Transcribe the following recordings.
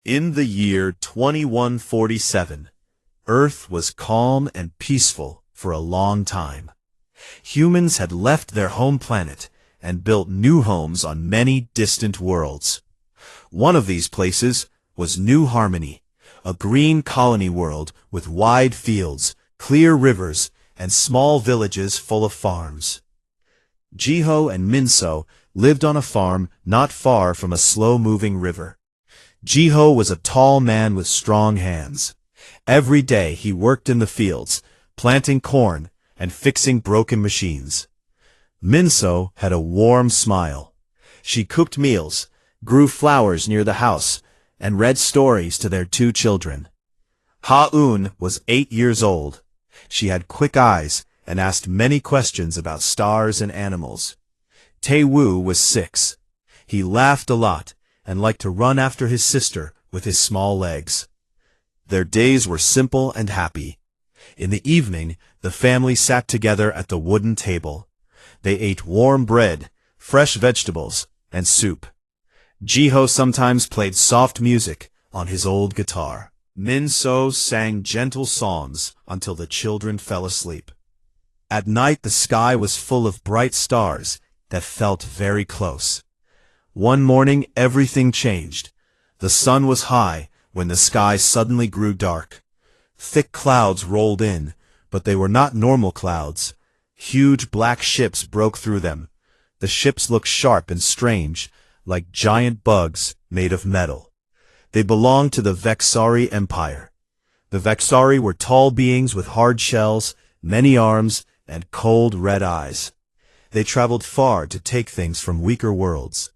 In the year 2147, Earth was calm and peaceful for a long time. Humans had left their home planet and built new homes on many distant worlds. One of these places was New Harmony, a green colony world with wide fields, clear rivers, and small villages full of farms. Jiho and Minso lived on a farm not far from a slow-moving river. Jiho was a tall man with strong hands. Every day he worked in the fields, planting corn and fixing broken machines. Minso had a warm smile. She cooked meals, grew flowers near the house, and read stories to their two children. Ha-un was 8 years old. She had quick eyes and asked many questions about stars and animals. Tae-woo was 6. He laughed a lot and liked to run after his sister with his small legs. Their days were simple and happy. In the evening, the family sat together at the wooden table. They ate warm bread, fresh vegetables, and soup. Jiho sometimes played soft music on his old guitar. Minso sang gentle songs until the children fell asleep. At night the sky was full of bright stars that felt very close. One morning everything changed. The sun was high when the sky suddenly grew dark. Thick clouds rolled in, but they were not normal clouds. Huge black ships broke through them. The ships looked sharp and strange, like giant bugs made of metal. They belonged to the Vexari Empire. The Vexari were tall beings with hard shells, many arms, and cold red eyes. They traveled far to take things from weaker worlds.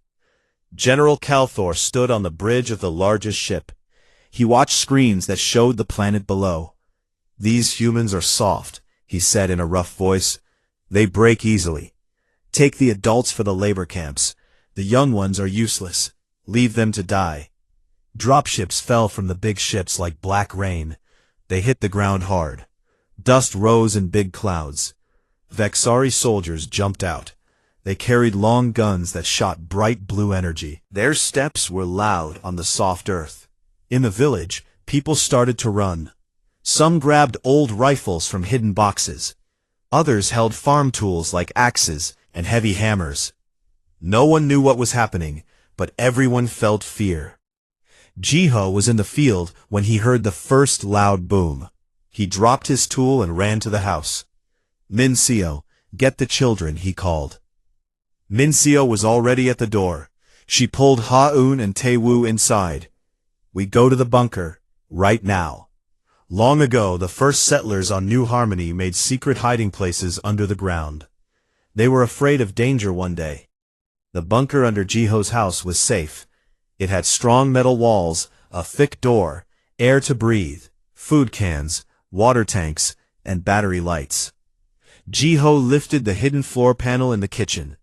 General Calthor stood on the bridge of the largest ship. He watched screens that showed the planet below. "These humans are soft," he said in a rough voice. "They break easily. Take the adults for the labor camps. The young ones are useless. Leave them to die." Dropships fell from the big ships like black rain. They hit the ground hard. Dust rose in big clouds. Vexari soldiers jumped out. They carried long guns that shot bright blue energy. Their steps were loud on the soft earth. In the village, people started to run. Some grabbed old rifles from hidden boxes. Others held farm tools like axes and heavy hammers. No one knew what was happening, but everyone felt fear. Jiho was in the field when he heard the first loud boom. He dropped his tool and ran to the house. "Minseo, get the children," he called. Minseo was already at the door. She pulled Ha-un and Tae-woo inside. "We go to the bunker, right now." Long ago, the first settlers on New Harmony made secret hiding places under the ground. They were afraid of danger one day. The bunker under Jiho's house was safe. It had strong metal walls, a thick door, air to breathe, food cans, water tanks, and battery lights. Jiho lifted the hidden floor panel in the kitchen.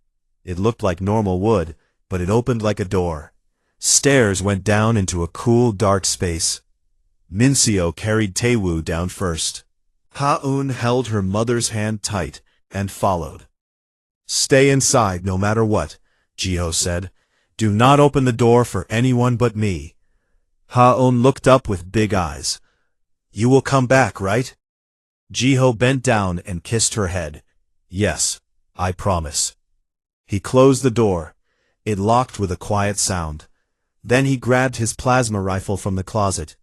It looked like normal wood, but it opened like a door. Stairs went down into a cool, dark space. Minseo carried Tae-woo down first. Ha-un held her mother's hand tight and followed. "Stay inside no matter what," Jiho said. "Do not open the door for anyone but me." Ha-un looked up with big eyes. "You will come back, right?" Jiho bent down and kissed her head. "Yes, I promise." He closed the door. It locked with a quiet sound. Then he grabbed his plasma rifle from the closet.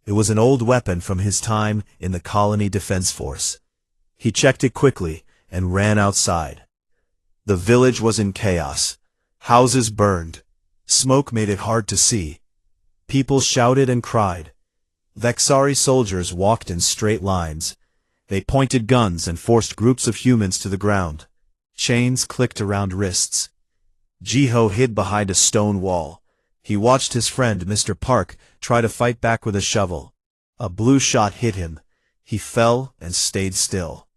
It was an old weapon from his time in the Colony Defense Force. He checked it quickly and ran outside. The village was in chaos. Houses burned. Smoke made it hard to see. People shouted and cried. Vexari soldiers walked in straight lines. They pointed guns and forced groups of humans to the ground. Chains clicked around wrists. Jiho hid behind a stone wall. He watched his friend Mr. Park try to fight back with a shovel. A blue shot hit him. He fell and stayed still.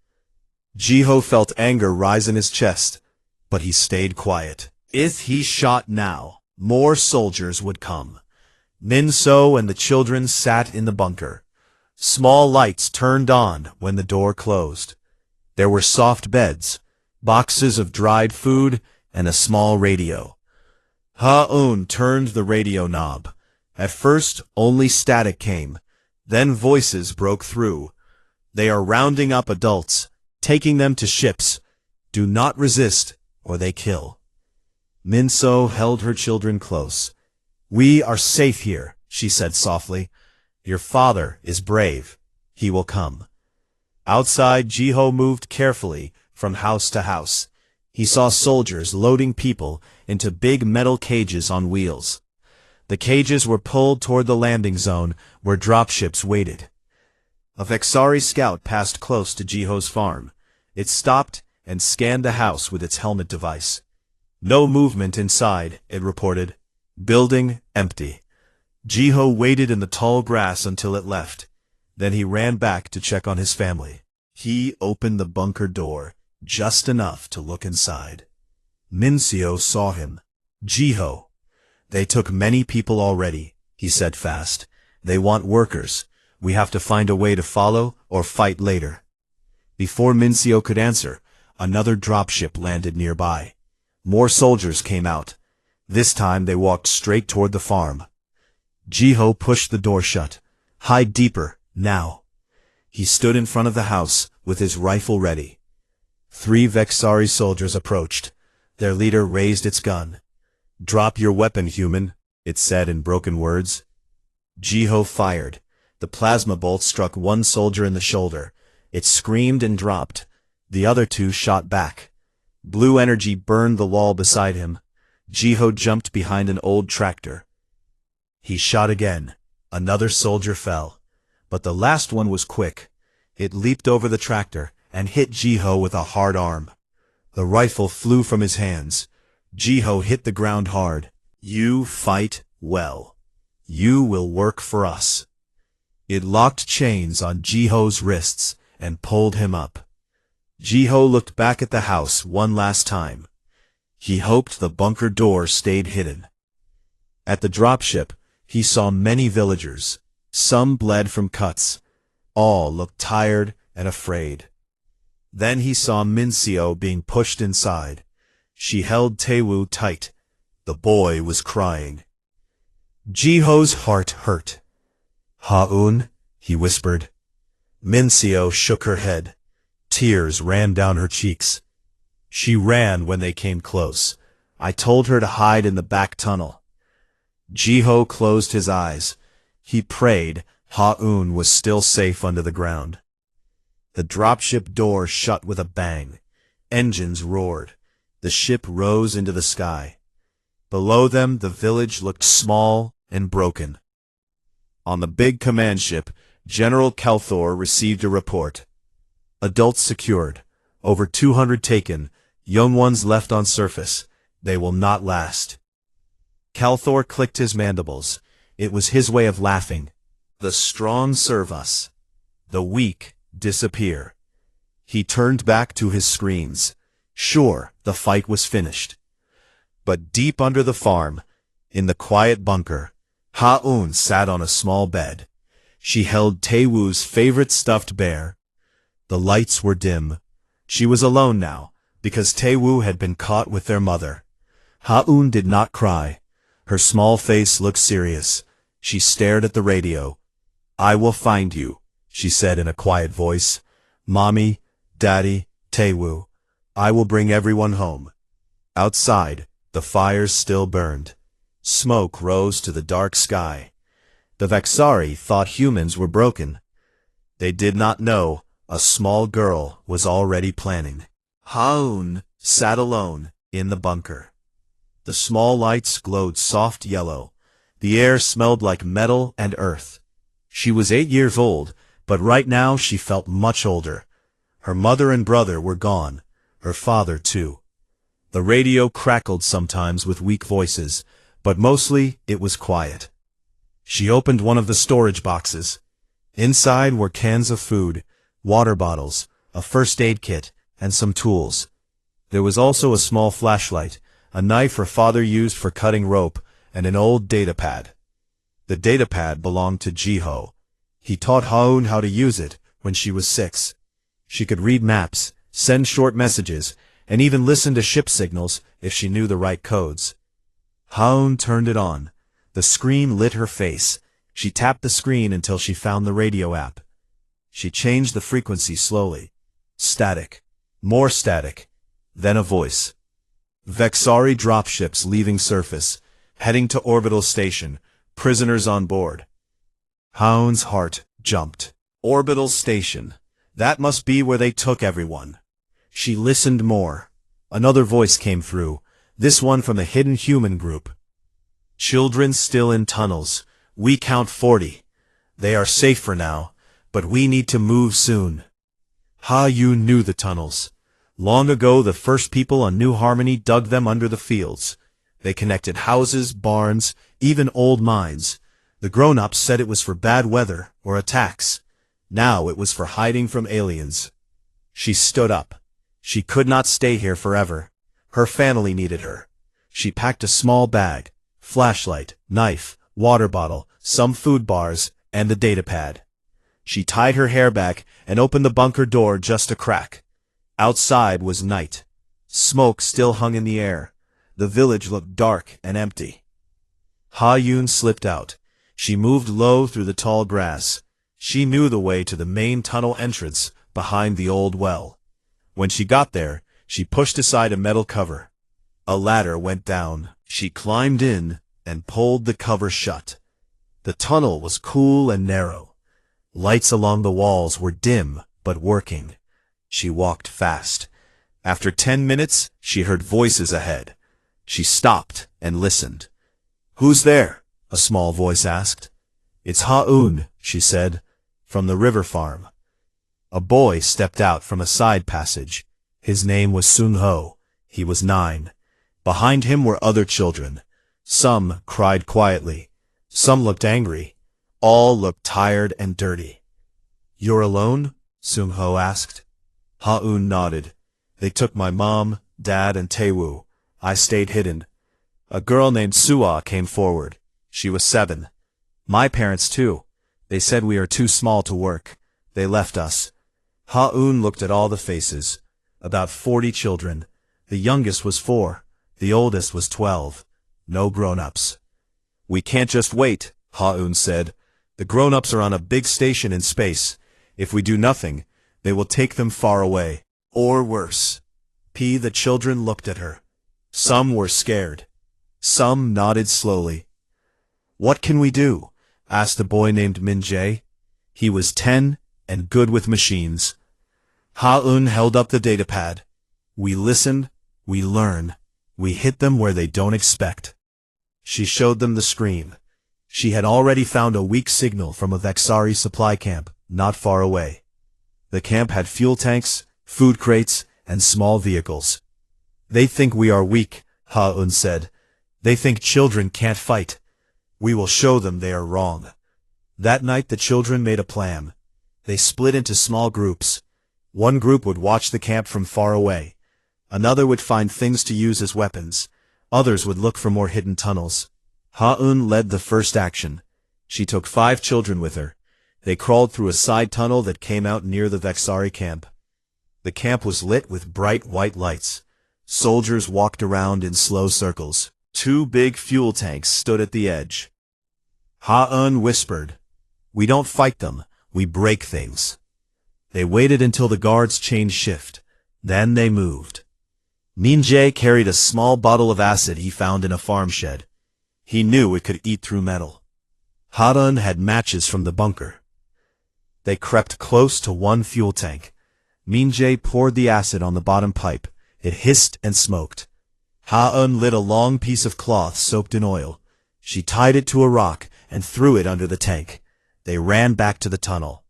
Jiho felt anger rise in his chest, but he stayed quiet. If he shot now, more soldiers would come. Minso and the children sat in the bunker. Small lights turned on when the door closed. There were soft beds, boxes of dried food, and a small radio. Ha-un turned the radio knob. At first, only static came. Then voices broke through. They are rounding up adults, taking them to ships. Do not resist, or they kill. Minso held her children close. We are safe here, she said softly. Your father is brave. He will come. Outside, Jiho moved carefully from house to house. He saw soldiers loading people into big metal cages on wheels. The cages were pulled toward the landing zone where dropships waited. A Vexari scout passed close to Jiho's farm. It stopped and scanned the house with its helmet device. No movement inside, it reported. Building empty. Jiho waited in the tall grass until it left. Then he ran back to check on his family. He opened the bunker door, just enough to look inside. Mincio saw him. Jiho. They took many people already, he said fast. They want workers. We have to find a way to follow or fight later. Before Mincio could answer, another dropship landed nearby. More soldiers came out. This time they walked straight toward the farm. Jiho pushed the door shut. Hide deeper, now. He stood in front of the house with his rifle ready. 3 Vexari soldiers approached. Their leader raised its gun. Drop your weapon, human, it said in broken words. Jiho fired. The plasma bolt struck one soldier in the shoulder. It screamed and dropped. The other 2 shot back. Blue energy burned the wall beside him. Jiho jumped behind an old tractor. He shot again. Another soldier fell. But the last one was quick. It leaped over the tractor and hit Jiho with a hard arm. The rifle flew from his hands. Jiho hit the ground hard. You fight well. You will work for us. It locked chains on Jiho's wrists and pulled him up. Jiho looked back at the house one last time. He hoped the bunker door stayed hidden. At the dropship, he saw many villagers. Some bled from cuts. All looked tired and afraid. Then he saw Mincio being pushed inside. She held Taewoo tight. The boy was crying. Jiho's heart hurt. Ha-un, he whispered. Mincio shook her head. Tears ran down her cheeks. She ran when they came close. I told her to hide in the back tunnel. Jiho closed his eyes. He prayed Ha-un was still safe under the ground. The dropship door shut with a bang. Engines roared. The ship rose into the sky. Below them, the village looked small and broken. On the big command ship, General Kalthor received a report. Adults secured. Over 200 taken. Young ones left on surface. They will not last. Kalthor clicked his mandibles. It was his way of laughing. The strong serve us. The weak disappear. He turned back to his screens. Sure, the fight was finished. But deep under the farm, in the quiet bunker, Ha-un sat on a small bed. She held Taewoo's favorite stuffed bear. The lights were dim. She was alone now, because Taewoo had been caught with their mother. Ha-un did not cry. Her small face looked serious. She stared at the radio. I will find you, she said in a quiet voice. Mommy, Daddy, Taewoo, I will bring everyone home. Outside, the fires still burned. Smoke rose to the dark sky. The Vexari thought humans were broken. They did not know a small girl was already planning. Ha-un sat alone in the bunker. The small lights glowed soft yellow. The air smelled like metal and earth. She was 8 years old, but right now she felt much older. Her mother and brother were gone. Her father, too. The radio crackled sometimes with weak voices, but mostly it was quiet. She opened one of the storage boxes. Inside were cans of food, water bottles, a first aid kit, and some tools. There was also a small flashlight, a knife her father used for cutting rope, and an old datapad. The datapad belonged to Jiho. He taught Ha-un how to use it when she was 6. She could read maps, send short messages, and even listen to ship signals if she knew the right codes. Ha-un turned it on. The scream lit her face. She tapped the screen until she found the radio app. She changed the frequency slowly. Static. More static. Then a voice. Vexari dropships leaving surface, heading to orbital station, prisoners on board. Haun's heart jumped. Orbital station. That must be where they took everyone. She listened more. Another voice came through, this one from the hidden human group. Children still in tunnels. We count 40. They are safe for now, but we need to move soon. Ha-Yun knew the tunnels. Long ago, the first people on New Harmony dug them under the fields. They connected houses, barns, even old mines. The grown-ups said it was for bad weather or attacks. Now it was for hiding from aliens. She stood up. She could not stay here forever. Her family needed her. She packed a small bag, flashlight, knife, water bottle, some food bars, and the datapad. She tied her hair back and opened the bunker door just a crack. Outside was night. Smoke still hung in the air. The village looked dark and empty. Ha-Yun slipped out. She moved low through the tall grass. She knew the way to the main tunnel entrance behind the old well. When she got there, she pushed aside a metal cover. A ladder went down. She climbed in and pulled the cover shut. The tunnel was cool and narrow. Lights along the walls were dim but working. She walked fast. After 10 minutes, she heard voices ahead. She stopped and listened. "Who's there?" a small voice asked. "It's Ha-Un," she said, "from the river farm." A boy stepped out from a side passage. His name was Sun-Ho. He was 9. Behind him were other children. Some cried quietly. Some looked angry. All looked tired and dirty. "You're alone?" Sun-Ho asked. Ha-Un nodded. "They took my mom, dad, and Taewoo. I stayed hidden. A girl named Suah came forward. She was 7. My parents too. They said we are too small to work. They left us." Ha-Un looked at all the faces. About 40 children. The youngest was 4. The oldest was 12. No grown-ups. "We can't just wait," Ha-Un said. "The grown-ups are on a big station in space. If we do nothing, they will take them far away. Or worse." The children looked at her. Some were scared. Some nodded slowly. "What can we do?" asked a boy named Min-jae. He was 10 and good with machines. Ha-Un held up the datapad. "We listen, we learn, we hit them where they don't expect." She showed them the screen. She had already found a weak signal from a Vexari supply camp not far away. The camp had fuel tanks, food crates, and small vehicles. "They think we are weak," Ha-Un said. "They think children can't fight. We will show them they are wrong." That night the children made a plan. They split into small groups. One group would watch the camp from far away. Another would find things to use as weapons. Others would look for more hidden tunnels. Ha-Un led the first action. She took 5 children with her. They crawled through a side tunnel that came out near the Vexari camp. The camp was lit with bright white lights. Soldiers walked around in slow circles. 2 big fuel tanks stood at the edge. Ha-Un whispered, "We don't fight them, we break things." They waited until the guards changed shift. Then they moved. Min-jae carried a small bottle of acid he found in a farm shed. He knew it could eat through metal. Ha-Un had matches from the bunker. They crept close to one fuel tank. Min-jae poured the acid on the bottom pipe. It hissed and smoked. Ha-Un lit a long piece of cloth soaked in oil. She tied it to a rock and threw it under the tank. They ran back to the tunnel.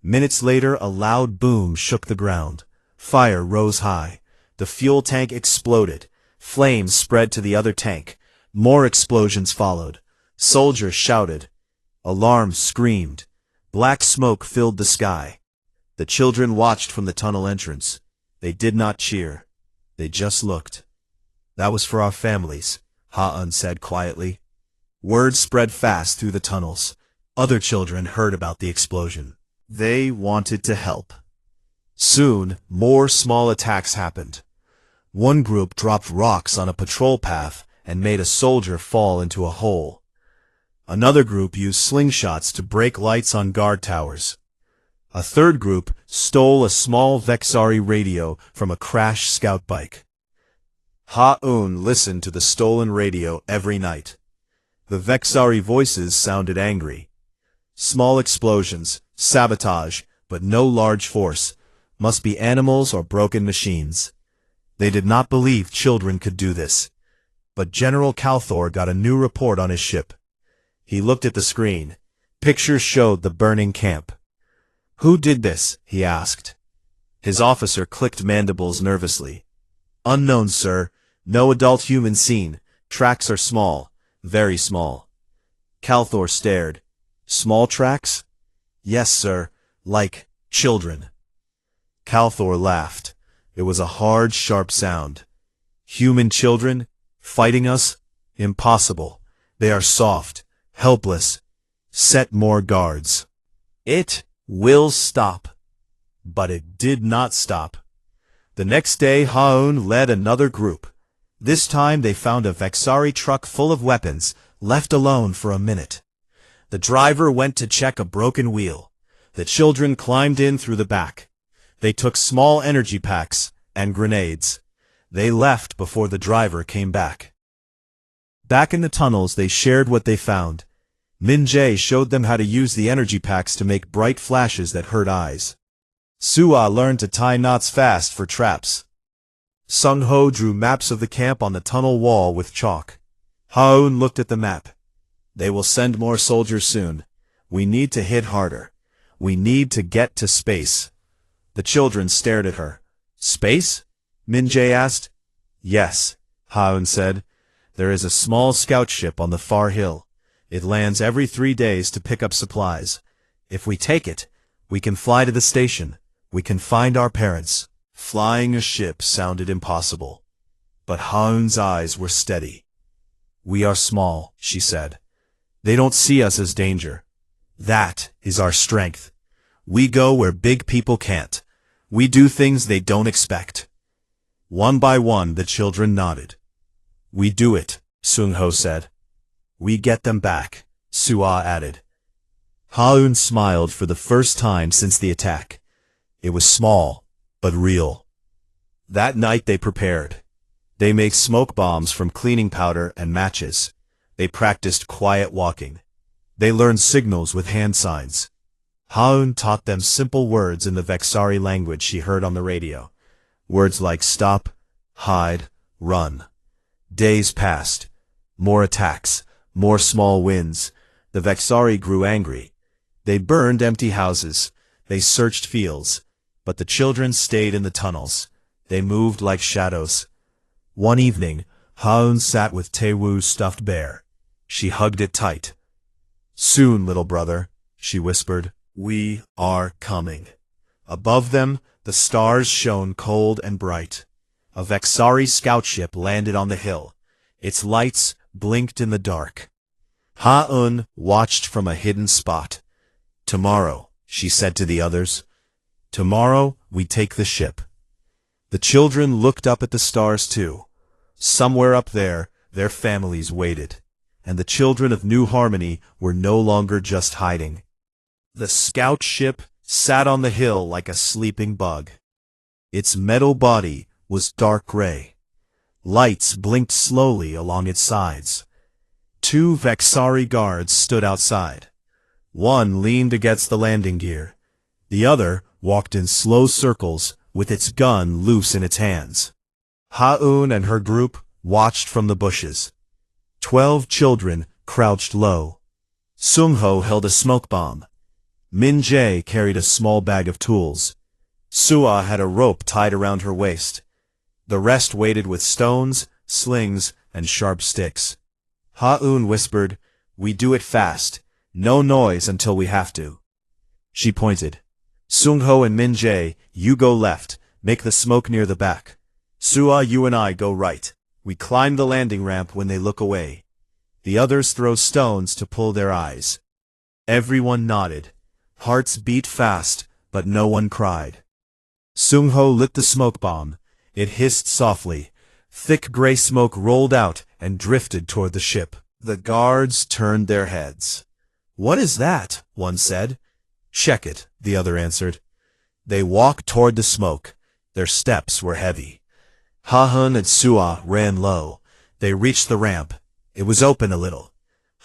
Minutes later, a loud boom shook the ground. Fire rose high. The fuel tank exploded. Flames spread to the other tank. More explosions followed. Soldiers shouted. Alarms screamed. Black smoke filled the sky. The children watched from the tunnel entrance. They did not cheer. They just looked. "That was for our families," Ha-Un said quietly. Word spread fast through the tunnels. Other children heard about the explosion. They wanted to help. Soon, more small attacks happened. One group dropped rocks on a patrol path and made a soldier fall into a hole. Another group used slingshots to break lights on guard towers. A third group stole a small Vexari radio from a crashed scout bike. Ha-Un listened to the stolen radio every night. The Vexari voices sounded angry. Small explosions, sabotage, but no large force. Must be animals or broken machines. They did not believe children could do this. But General Calthor got a new report on his ship. He looked at the screen. Pictures showed the burning camp. "Who did this?" he asked. His officer clicked mandibles nervously. "Unknown, sir. No adult human seen. Tracks are small. Very small." Calthor stared. "Small tracks?" "Yes, sir. Like children." Calthor laughed. It was a hard, sharp sound. "Human children? Fighting us? Impossible. They are soft, helpless. Set more guards. It will stop." But it did not stop. The next day Ha-Un led another group. This time they found a Vexari truck full of weapons, left alone for a minute. The driver went to check a broken wheel. The children climbed in through the back. They took small energy packs and grenades. They left before the driver came back. Back in the tunnels they shared what they found. Min-jae showed them how to use the energy packs to make bright flashes that hurt eyes. Sua learned to tie knots fast for traps. Sung-ho drew maps of the camp on the tunnel wall with chalk. Ha-Un looked at the map. "They will send more soldiers soon. We need to hit harder. We need to get to space." The children stared at her. "Space?" Min-jae asked. "Yes," Ha-Un said. "There is a small scout ship on the far hill. It lands every 3 days to pick up supplies. If we take it, we can fly to the station. We can find our parents." Flying a ship sounded impossible. But Ha-Un's eyes were steady. "We are small," she said. "They don't see us as danger. That is our strength. We go where big people can't. We do things they don't expect." One by one the children nodded. "We do it," Sung-ho said. "We get them back," Sua added. Ha-Un smiled for the first time since the attack. It was small, but real. That night they prepared. They made smoke bombs from cleaning powder and matches. They practiced quiet walking. They learned signals with hand signs. Ha-Un taught them simple words in the Vexari language she heard on the radio. Words like stop, hide, run. Days passed. More attacks, more small wins. The Vexari grew angry. They burned empty houses. They searched fields. But the children stayed in the tunnels. They moved like shadows. One evening, Ha-Un sat with Taewoo's stuffed bear. She hugged it tight. "Soon, little brother," she whispered, "we are coming." Above them, the stars shone cold and bright. A Vexari scout ship landed on the hill. Its lights blinked in the dark. Ha-Un watched from a hidden spot. "Tomorrow," she said to the others. "Tomorrow we take the ship." The children looked up at the stars too. Somewhere up there, their families waited. And the children of New Harmony were no longer just hiding. The scout ship sat on the hill like a sleeping bug. Its metal body was dark gray. Lights blinked slowly along its sides. 2 Vexari guards stood outside. One leaned against the landing gear. The other walked in slow circles with its gun loose in its hands. Ha-Un and her group watched from the bushes. 12 children crouched low. Sung-ho held a smoke bomb. Min-jae carried a small bag of tools. Sua had a rope tied around her waist. The rest waited with stones, slings, and sharp sticks. Ha-Un whispered, "We do it fast. No noise until we have to." She pointed. "Sung-ho and Min-jae, you go left. Make the smoke near the back. Sua, you and I go right. We climb the landing ramp when they look away. The others throw stones to pull their eyes." Everyone nodded. Hearts beat fast, but no one cried. Sung-ho lit the smoke bomb. It hissed softly. Thick gray smoke rolled out and drifted toward the ship. The guards turned their heads. "What is that?" one said. "Check it," the other answered. They walked toward the smoke. Their steps were heavy. Ha-hun and Sua ran low. They reached the ramp. It was open a little.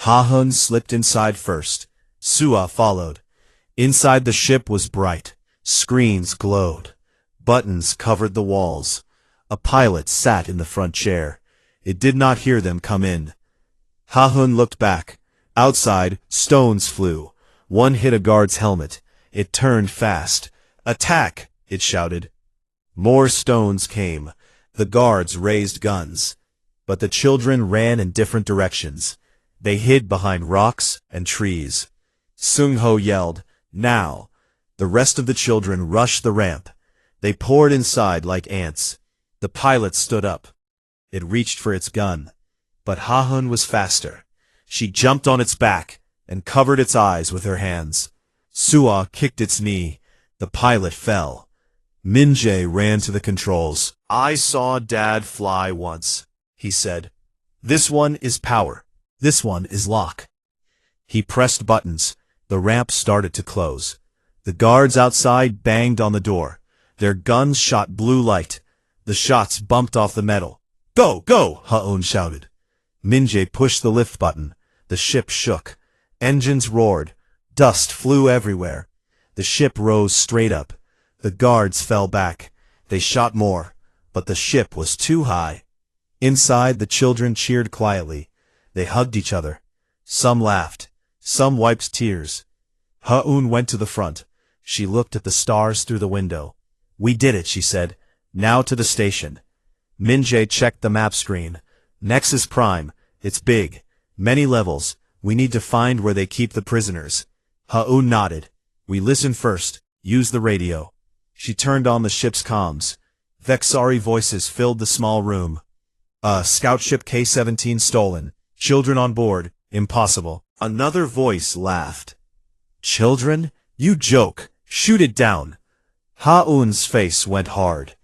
Ha-hun slipped inside first. Sua followed. Inside the ship was bright. Screens glowed. Buttons covered the walls. A pilot sat in the front chair. It did not hear them come in. Ha-hun looked back. Outside, stones flew. One hit a guard's helmet. It turned fast. "Attack!" it shouted. More stones came. The guards raised guns. But the children ran in different directions. They hid behind rocks and trees. Sung-ho yelled, "Now!" The rest of the children rushed the ramp. They poured inside like ants. The pilot stood up. It reached for its gun. But Ha-hun was faster. She jumped on its back and covered its eyes with her hands. Sua kicked its knee. The pilot fell. Min-jae ran to the controls. "I saw Dad fly once," he said. "This one is power. This one is lock." He pressed buttons. The ramp started to close. The guards outside banged on the door. Their guns shot blue light. The shots bumped off the metal. "Go, go!" Ha-un shouted. Min-jae pushed the lift button. The ship shook. Engines roared. Dust flew everywhere. The ship rose straight up. The guards fell back. They shot more, but the ship was too high. Inside, the children cheered quietly. They hugged each other. Some laughed. Some wiped tears. Ha-un went to the front. She looked at the stars through the window. "We did it," she said. "Now to the station." Min-jae checked the map screen. "Nexus Prime. It's big. Many levels. We need to find where they keep the prisoners." Ha-un nodded. "We listen first. Use the radio." She turned on the ship's comms. Vexari voices filled the small room. Scout ship K-17 stolen. Children on board. Impossible." Another voice laughed. "Children? You joke. Shoot it down." Ha-un's face went hard.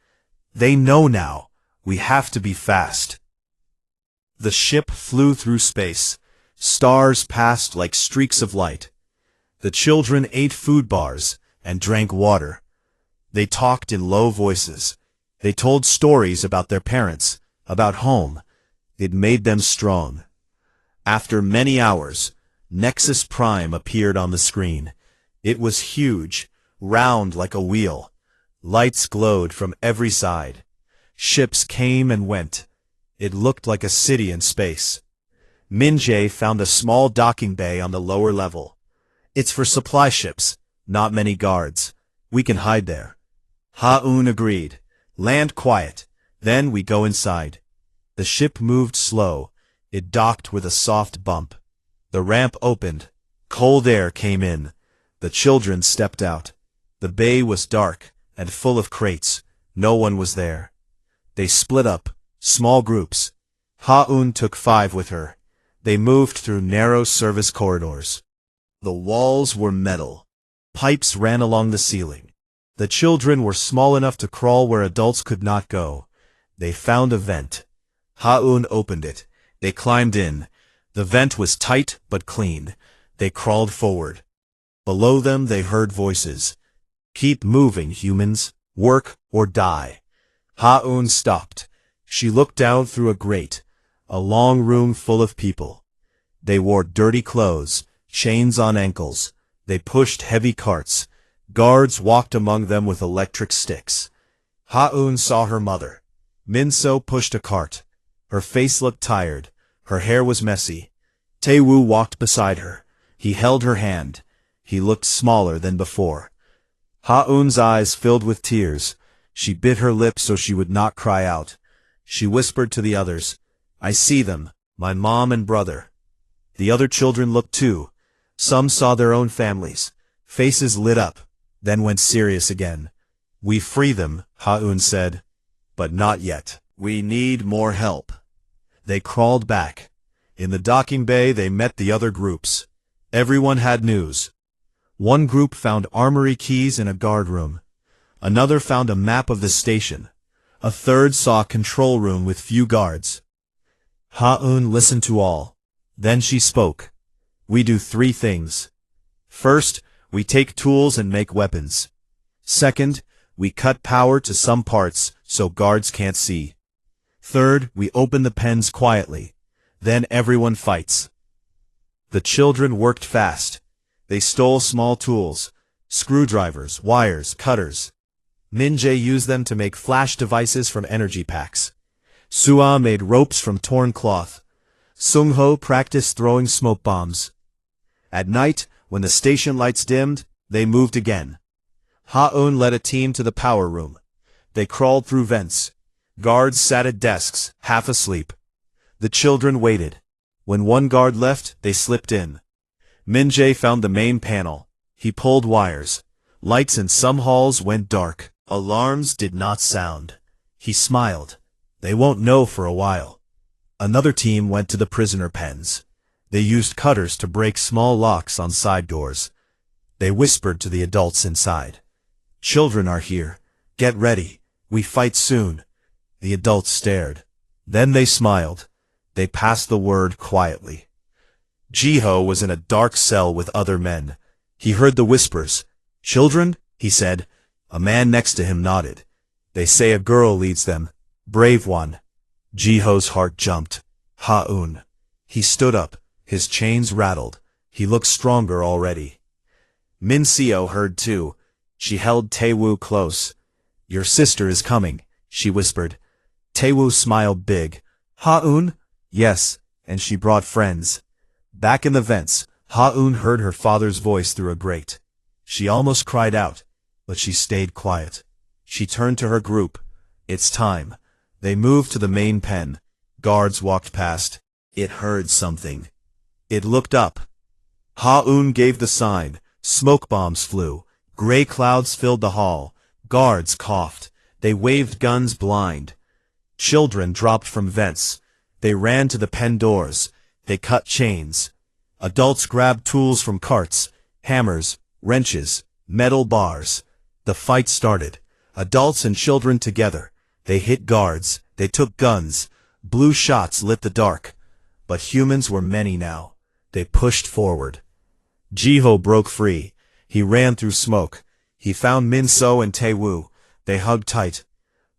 "They know now. We have to be fast." The ship flew through space. Stars passed like streaks of light. The children ate food bars and drank water. They talked in low voices. They told stories about their parents, about home. It made them strong. After many hours, Nexus Prime appeared on the screen. It was huge, round like a wheel. Lights glowed from every side. Ships came and went. It looked like a city in space. Min-jae found a small docking bay on the lower level. "It's for supply ships, not many guards. We can hide there." Ha-un agreed. "Land quiet. Then we go inside." The ship moved slow. It docked with a soft bump. The ramp opened. Cold air came in. The children stepped out. The bay was dark and full of crates. No one was there. They split up, small groups. Ha-un took 5 with her. They moved through narrow service corridors. The walls were metal. Pipes ran along the ceiling. The children were small enough to crawl where adults could not go. They found a vent. Ha-un opened it. They climbed in. The vent was tight but clean. They crawled forward. Below them they heard voices. "Keep moving, humans. Work or die." Ha-un stopped. She looked down through a grate. A long room full of people. They wore dirty clothes, chains on ankles. They pushed heavy carts. Guards walked among them with electric sticks. Ha-un saw her mother. Min-so pushed a cart. Her face looked tired. Her hair was messy. Tae-woo walked beside her. He held her hand. He looked smaller than before. Ha-un's eyes filled with tears. She bit her lip so she would not cry out. She whispered to the others, "I see them, my mom and brother." The other children looked too. Some saw their own families. Faces lit up, then went serious again. "We free them," Ha-un said. "But not yet. We need more help." They crawled back. In the docking bay they met the other groups. Everyone had news. One group found armory keys in a guard room. Another found a map of the station. A third saw a control room with few guards. Ha-un listened to all. Then she spoke. We do three things. First, we take tools and make weapons. Second, we cut power to some parts so guards can't see. Third, we open the pens quietly. Then everyone fights. The children worked fast. They stole small tools, screwdrivers, wires, cutters. Min-jae used them to make flash devices from energy packs. Sua made ropes from torn cloth. Sung-ho practiced throwing smoke bombs. At night, when the station lights dimmed, they moved again. Ha-eun led a team to the power room. They crawled through vents. Guards sat at desks, half asleep. The children waited. When one guard left, they slipped in. Min-jae found the main panel. He pulled wires. Lights in some halls went dark. Alarms did not sound. He smiled. They won't know for a while. Another team went to the prisoner pens. They used cutters to break small locks on side doors. They whispered to the adults inside. Children are here. Get ready. We fight soon. The adults stared. Then they smiled. They passed the word quietly. Ji-ho was in a dark cell with other men. He heard the whispers. Children? He said. A man next to him nodded. They say a girl leads them. Brave one. Ji-ho's heart jumped. Ha-eun. He stood up. His chains rattled. He looked stronger already. Min-seo heard too. She held Tae-woo close. Your sister is coming, she whispered. Tae-woo smiled big. Ha-eun? Yes, and she brought friends. Back in the vents, Ha-eun heard her father's voice through a grate. She almost cried out, but she stayed quiet. She turned to her group. It's time. They moved to the main pen. Guards walked past. It heard something. It looked up. Ha-eun gave the sign. Smoke bombs flew. Gray clouds filled the hall. Guards coughed. They waved guns blind. Children dropped from vents. They ran to the pen doors. They cut chains. Adults grabbed tools from carts, hammers, wrenches, metal bars. The fight started. Adults and children together. They hit guards. They took guns. Blue shots lit the dark. But humans were many now. They pushed forward. Ji-ho broke free. He ran through smoke. He found Min-seo and Tae-woo. They hugged tight.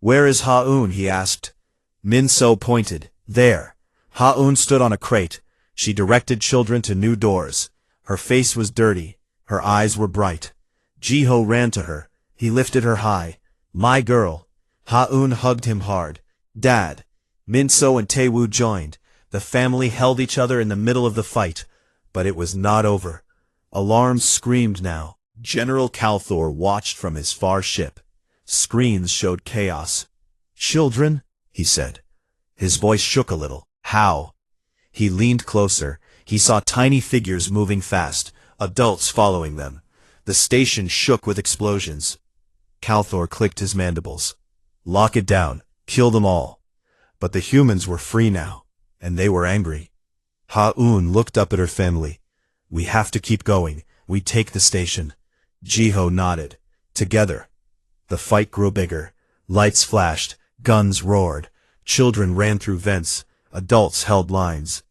Where is Ha-eun? He asked. Min-seo pointed. There. Ha-eun stood on a crate. She directed children to new doors. Her face was dirty. Her eyes were bright. Ji-ho ran to her. He lifted her high. My girl. Ha-eun hugged him hard. Dad. Min-seo and Tae-woo joined. The family held each other in the middle of the fight. But it was not over. Alarms screamed now. General Calthor watched from his far ship. Screens showed chaos. Children? He said. His voice shook a little. How? He leaned closer. He saw tiny figures moving fast, adults following them. The station shook with explosions. Calthor clicked his mandibles. Lock it down. Kill them all. But the humans were free now, and they were angry. Ha-eun looked up at her family. We have to keep going. We take the station. Ji-ho nodded. Together. The fight grew bigger. Lights flashed. Guns roared. Children ran through vents. Adults held lines.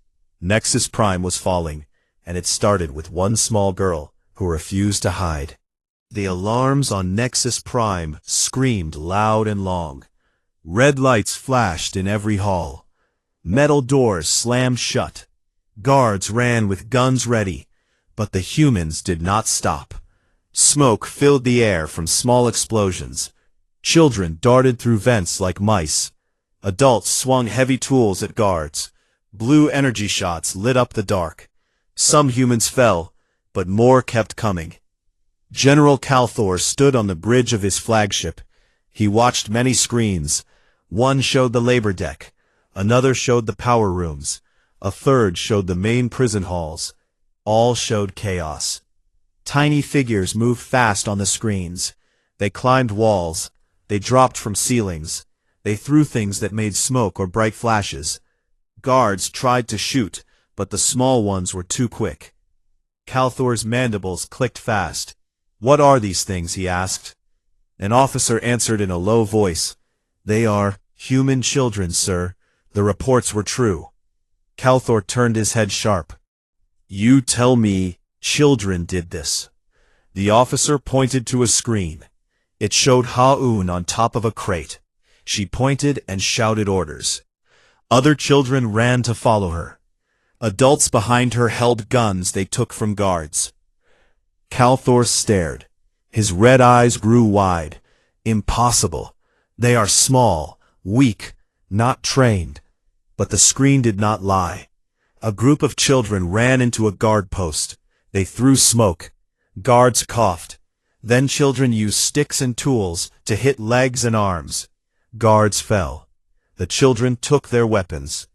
Nexus Prime was falling, and it started with one small girl who refused to hide. The alarms on Nexus Prime screamed loud and long. Red lights flashed in every hall. Metal doors slammed shut. Guards ran with guns ready, but the humans did not stop. Smoke filled the air from small explosions. Children darted through vents like mice. Adults swung heavy tools at guards. Blue energy shots lit up the dark. Some humans fell, but more kept coming. General Calthor stood on the bridge of his flagship. He watched many screens. One showed the labor deck. Another showed the power rooms. A third showed the main prison halls. All showed chaos. Tiny figures moved fast on the screens. They climbed walls. They dropped from ceilings. They threw things that made smoke or bright flashes. Guards tried to shoot, but the small ones were too quick. Calthor's mandibles clicked fast. What are these things? He asked. An officer answered in a low voice. They are human children, sir. The reports were true. Calthor turned his head sharp. You tell me children did this. The officer pointed to a screen. It showed Ha-Un on top of a crate. She pointed and shouted orders. Other children ran to follow her. Adults behind her held guns they took from guards. Calthor stared. His red eyes grew wide. Impossible. They are small, weak, not trained. But the screen did not lie. A group of children ran into a guard post. They threw smoke. Guards coughed. Then children used sticks and tools to hit legs and arms. Guards fell. The children took their weapons.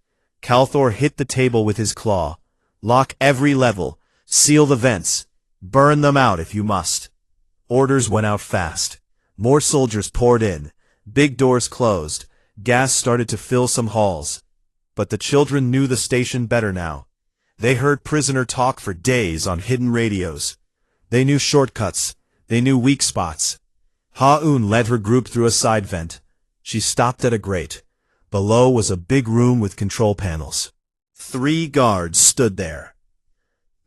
Calthor hit the table with his claw. Lock every level. Seal the vents. Burn them out if you must. Orders went out fast. More soldiers poured in. Big doors closed. Gas started to fill some halls. But the children knew the station better now. They heard prisoner talk for days on hidden radios. They knew shortcuts. They knew weak spots. Ha-Un led her group through a side vent. She stopped at a grate. Below was a big room with control panels. 3 guards stood there.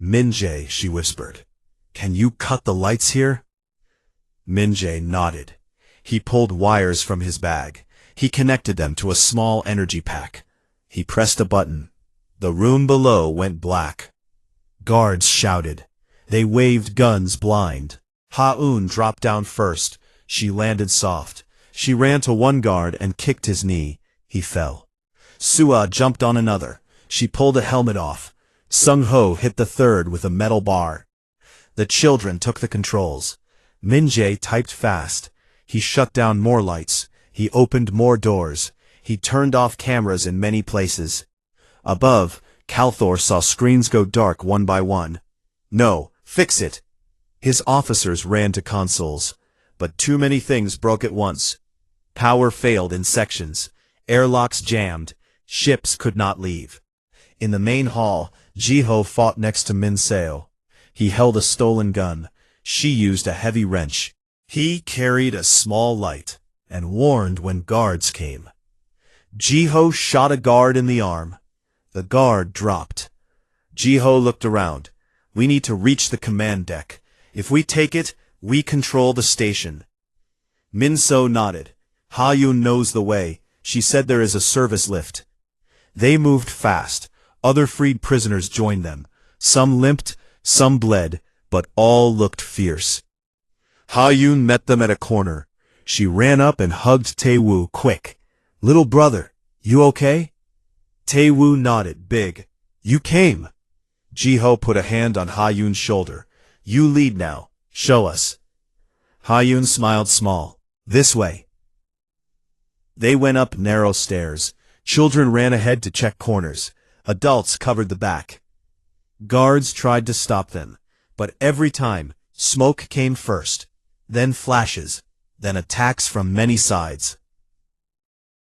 Minjae, she whispered. Can you cut the lights here? Minjae nodded. He pulled wires from his bag. He connected them to a small energy pack. He pressed a button. The room below went black. Guards shouted. They waved guns blind. Ha-Un dropped down first. She landed soft. She ran to one guard and kicked his knee. He fell. Sua jumped on another. She pulled a helmet off. Sung-Ho hit the third with a metal bar. The children took the controls. Minjae typed fast. He shut down more lights. He opened more doors. He turned off cameras in many places. Above, Calthor saw screens go dark one by one. No, fix it. His officers ran to consoles. But too many things broke at once. Power failed in sections. Airlocks jammed. Ships could not leave. In the main hall, Jiho fought next to Minseo. He held a stolen gun. She used a heavy wrench. He carried a small light and warned when guards came. Jiho shot a guard in the arm. The guard dropped. Jiho looked around. We need to reach the command deck. If we take it, we control the station. Minso nodded. Ha-Un knows the way. She said there is a service lift. They moved fast. Other freed prisoners joined them. Some limped, some bled, but all looked fierce. Ha-Un met them at a corner. She ran up and hugged Tae-Woo quick. Little brother, you okay? Tae-Woo nodded big. You came. Jiho put a hand on Ha-Un's shoulder. You lead now. Show us. Ha-Un smiled small. This way. They went up narrow stairs. Children ran ahead to check corners. Adults covered the back. Guards tried to stop them. But every time, smoke came first. Then flashes. Then attacks from many sides.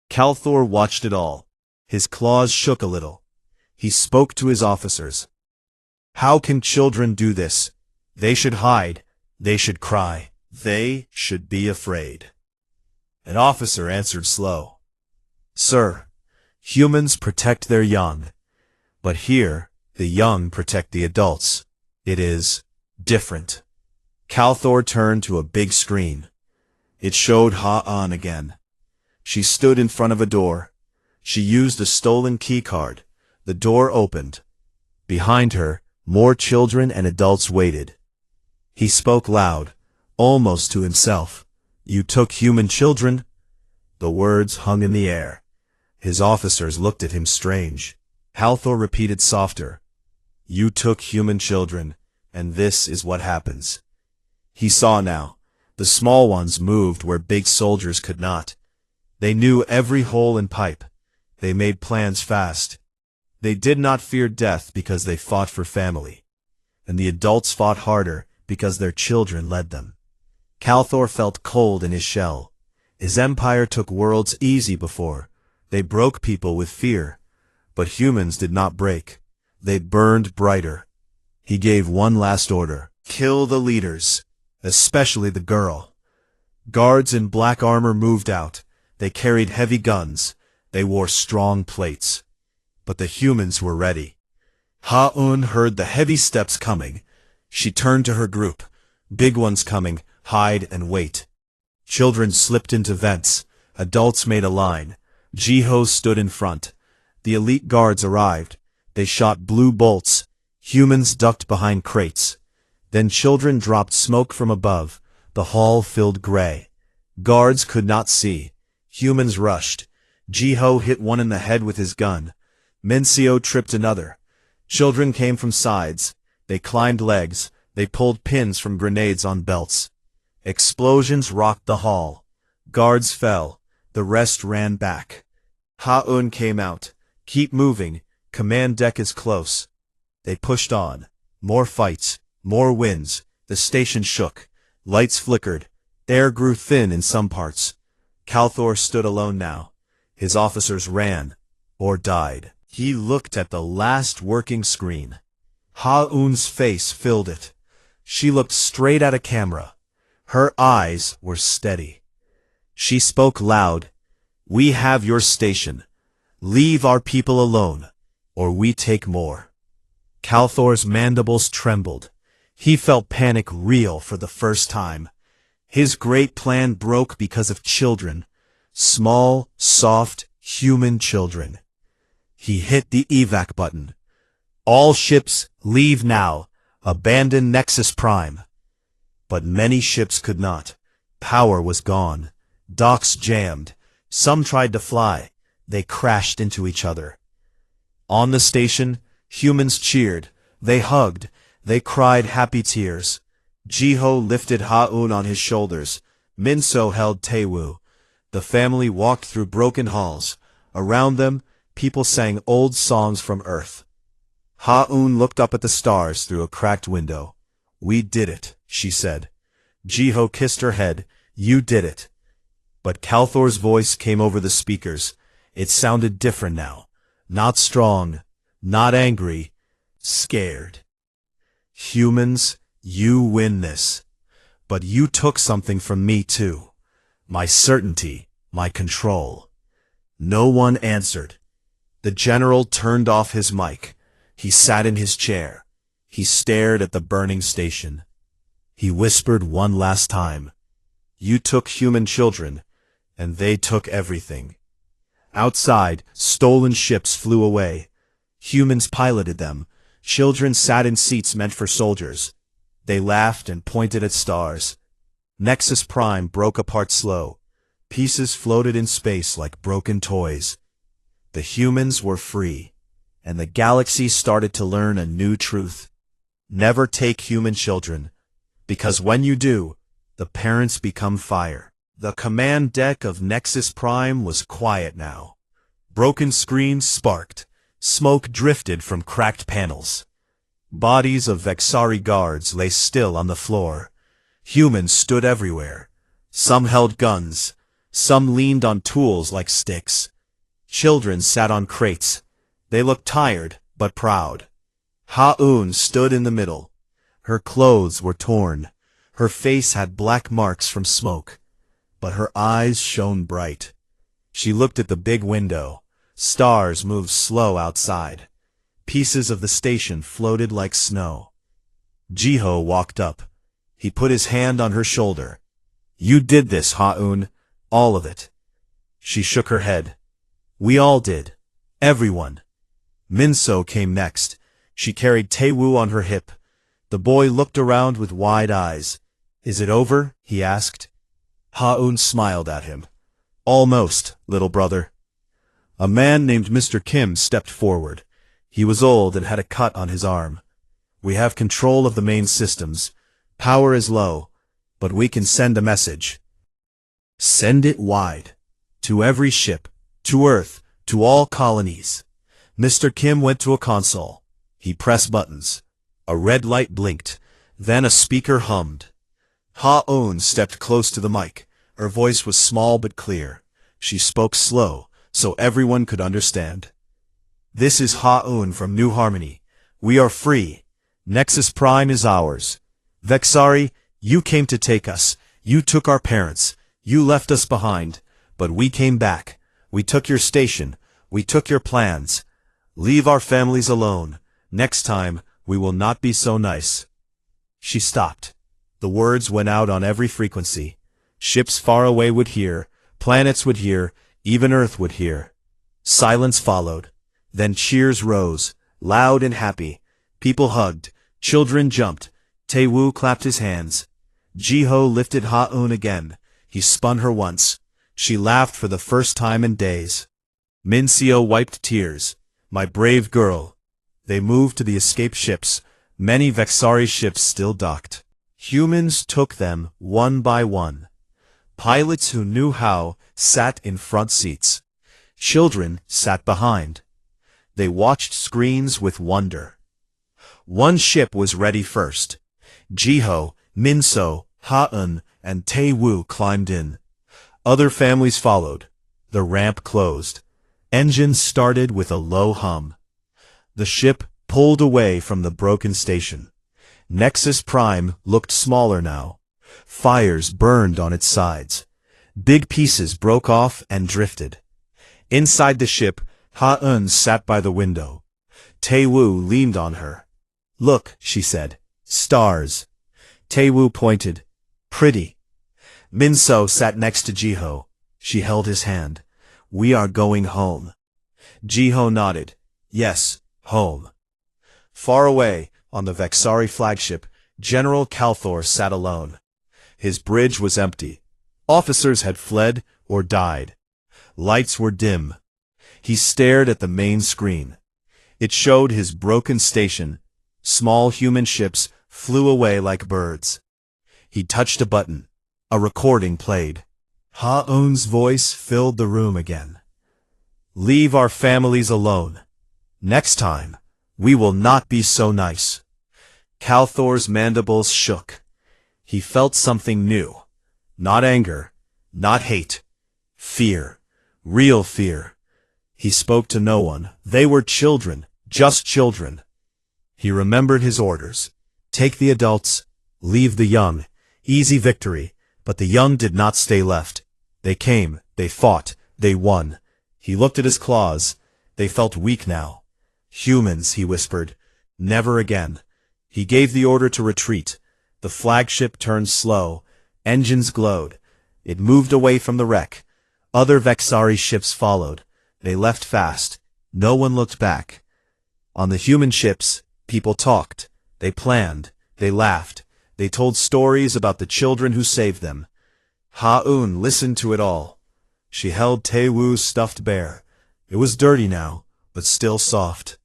Calthor watched it all. His claws shook a little. He spoke to his officers. How can children do this? They should hide. They should cry. They should be afraid. An officer answered slow. Sir, humans protect their young. But here, the young protect the adults. It is different. Calthor turned to a big screen. It showed Ha-Un again. She stood in front of a door. She used a stolen key card. The door opened. Behind her, more children and adults waited. He spoke loud, almost to himself. You took human children? The words hung in the air. His officers looked at him strange. Calthor repeated softer. You took human children, and this is what happens. He saw now. The small ones moved where big soldiers could not. They knew every hole and pipe. They made plans fast. They did not fear death because they fought for family. And the adults fought harder because their children led them. Calthor felt cold in his shell. His empire took worlds easy before. They broke people with fear. But humans did not break. They burned brighter. He gave one last order. Kill the leaders, especially the girl. Guards in black armor moved out. They carried heavy guns. They wore strong plates. but the humans were ready. Ha-Un heard the heavy steps coming. She turned to her group. Big ones coming, hide and wait. Children slipped into vents. Adults made a line. Jiho stood in front. The elite guards arrived. They shot blue bolts. Humans ducked behind crates. Then children dropped smoke from above. The hall filled gray. Guards could not see. Humans rushed. Jiho hit one in the head with his gun. Mincio tripped another. Children came from sides. They climbed legs. They pulled pins from grenades on belts. Explosions rocked the hall. Guards fell. The rest ran back. Ha-Un came out. Keep moving. Command deck is close. They pushed on. More fights. More winds. The station shook. Lights flickered. Air grew thin in some parts. Calthor stood alone now. His officers ran. Or died. He looked at the last working screen. Ha-Un's face filled it. She looked straight at a camera. Her eyes were steady. She spoke loud. We have your station. Leave our people alone, or we take more. Calthor's mandibles trembled. He felt panic real for the first time. His great plan broke because of children. Small, soft, human children. He hit the evac button. All ships, leave now. Abandon Nexus Prime. But many ships could not. Power was gone. Docks jammed. Some tried to fly. They crashed into each other. On the station, humans cheered. They hugged. They cried happy tears. Jiho lifted Ha-Un on his shoulders. Minso held Taewoo. The family walked through broken halls. Around them, people sang old songs from Earth. Ha-Un looked up at the stars through a cracked window. We did it, she said. Jiho kissed her head. You did it. But Calthor's voice came over the speakers. It sounded different now. Not strong, not angry, scared. Humans, you win this. But you took something from me too. My certainty, my control. No one answered. The general turned off his mic. He sat in his chair. He stared at the burning station. He whispered one last time. You took human children, and they took everything. Outside, stolen ships flew away. Humans piloted them. Children sat in seats meant for soldiers. They laughed and pointed at stars. Nexus Prime broke apart slow. Pieces floated in space like broken toys. The humans were free, and the galaxy started to learn a new truth. Never take human children, because when you do, the parents become fire. The command deck of Nexus Prime was quiet now. Broken screens sparked. Smoke drifted from cracked panels. Bodies of Vexari guards lay still on the floor. Humans stood everywhere. Some held guns. Some leaned on tools like sticks. Children sat on crates. They looked tired, but proud. Ha-Un stood in the middle. Her clothes were torn. Her face had black marks from smoke. But her eyes shone bright. She looked at the big window. Stars moved slow outside. Pieces of the station floated like snow. Jiho walked up. He put his hand on her shoulder. You did this, Ha-Un. All of it. She shook her head. We all did. Everyone. Minso came next. She carried Taewoo on her hip. The boy looked around with wide eyes. Is it over? He asked. Ha-Un smiled at him. Almost, little brother. A man named Mr. Kim stepped forward. He was old and had a cut on his arm. We have control of the main systems. Power is low, but we can send a message. Send it wide. To every ship. To Earth. To all colonies. Mr. Kim went to a console. He pressed buttons. A red light blinked. Then a speaker hummed. Ha-Un stepped close to the mic. Her voice was small but clear. She spoke slow, so everyone could understand. This is Ha-Un from New Harmony. We are free. Nexus Prime is ours. Vexari, you came to take us. You took our parents. You left us behind. But we came back. We took your station. We took your plans. Leave our families alone. Next time, we will not be so nice. She stopped. The words went out on every frequency. Ships far away would hear, planets would hear, even Earth would hear. Silence followed. Then cheers rose, loud and happy. People hugged, children jumped. Tae-woo clapped his hands. Ji-ho lifted Ha-eun again. He spun her once. She laughed for the first time in days. Min-seo wiped tears. My brave girl. They moved to the escape ships. Many Vexari ships still docked. Humans took them one by one. Pilots who knew how sat in front seats. Children sat behind. They watched screens with wonder. One ship was ready first. Ji-ho, Min-seo, Ha-eun, and Tae-woo climbed in. Other families followed. The ramp closed. Engines started with a low hum. The ship pulled away from the broken station. Nexus Prime looked smaller now. Fires burned on its sides. Big pieces broke off and drifted. Inside the ship, Ha-eun sat by the window. Tae-woo leaned on her. Look, she said. Stars. Tae-woo pointed. Pretty. Min-seo sat next to Ji-ho. She held his hand. We are going home. Ji-ho nodded. Yes, home. Far away, on the Vexari flagship, General Calthor sat alone. His bridge was empty. Officers had fled or died. Lights were dim. He stared at the main screen. It showed his broken station. Small human ships flew away like birds. He touched a button. A recording played. Ha-eun's voice filled the room again. Leave our families alone. Next time, we will not be so nice. Calthor's mandibles shook. He felt something new. Not anger, not hate. Fear. Real fear. He spoke to no one. They were children, just children. He remembered his orders. Take the adults, leave the young. Easy victory, but the young did not stay left. They came, they fought, they won. He looked at his claws. They felt weak now. Humans, he whispered. Never again. He gave the order to retreat. The flagship turned slow. Engines glowed. It moved away from the wreck. Other Vexari ships followed. They left fast. No one looked back. On the human ships, people talked. They planned. They laughed. They told stories about the children who saved them. Ha-eun listened to it all. She held Tae-woo's stuffed bear. It was dirty now, but still soft.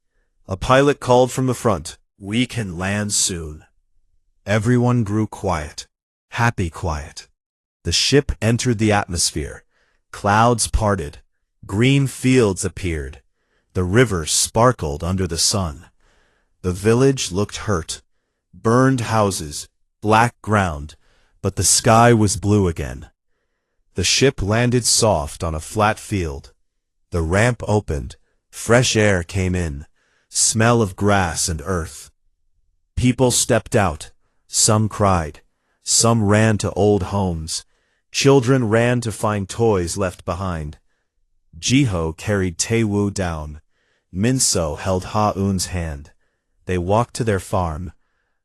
A pilot called from the front. We can land soon. Everyone grew quiet. Happy quiet. The ship entered the atmosphere. Clouds parted. Green fields appeared. The river sparkled under the sun. The village looked hurt. Burned houses, black ground, but the sky was blue again. The ship landed soft on a flat field. The ramp opened. Fresh air came in. Smell of grass and earth. People stepped out. Some cried. Some ran to old homes. Children ran to find toys left behind. Ji-ho carried Tae-woo down. Min-seo held Ha-eun's hand. They walked to their farm.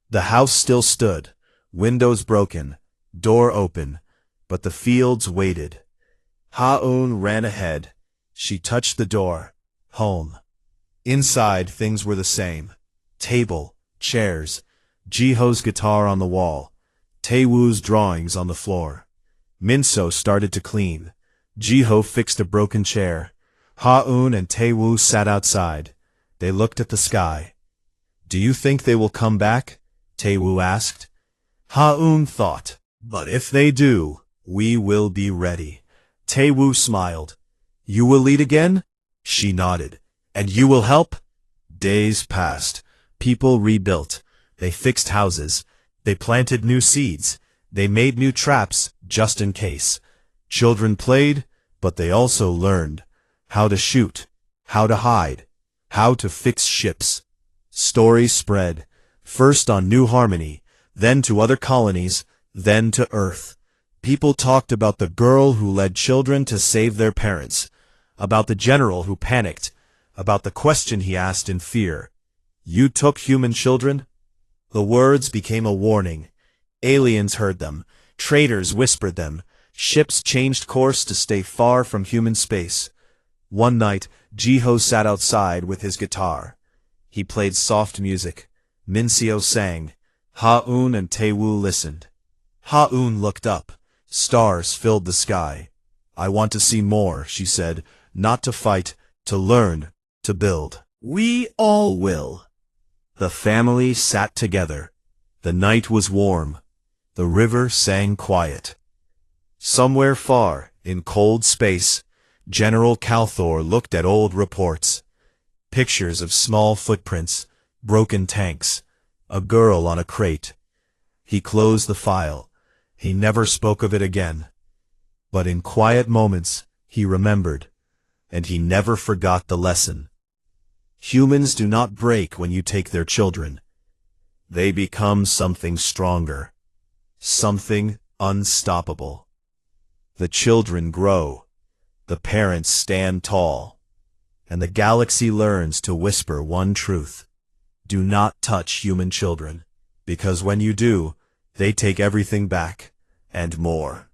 The house still stood, windows broken, door open, but the fields waited. Ha-eun ran ahead. She touched the door. Home. Inside, things were the same. Table, chairs, Ji-ho's guitar on the wall, Tae-woo's drawings on the floor. Min-seo started to clean. Ji-ho fixed a broken chair. Ha-eun and Tae-woo sat outside. They looked at the sky. Do you think they will come back? Tae-woo asked. Ha-eun thought. But if they do, we will be ready. Tae-woo smiled. You will lead again? She nodded. And you will help? Days passed. People rebuilt. They fixed houses. They planted new seeds. They made new traps, just in case. Children played, but they also learned how to shoot, how to hide, how to fix ships. Stories spread, first on New Harmony, then to other colonies, then to Earth. People talked about the girl who led children to save their parents, about the general who panicked, about the question he asked in fear. "You took human children?" The words became a warning. Aliens heard them. Traitors whispered them. Ships changed course to stay far from human space. One night, Jiho sat outside with his guitar. He played soft music. Minseo sang. Ha-un and Tae-woo listened. Ha-un looked up. Stars filled the sky. "I want to see more," she said. "Not to fight, to learn, to build." "We all will." The family sat together. The night was warm. The river sang quiet. Somewhere far, in cold space, General Calthor looked at old reports. Pictures of small footprints, broken tanks, a girl on a crate. He closed the file. He never spoke of it again. But in quiet moments, he remembered, and he never forgot the lesson. Humans do not break when you take their children. They become something stronger, something unstoppable. The children grow, the parents stand tall, and the galaxy learns to whisper one truth. Do not touch human children, because when you do, they take everything back, and more.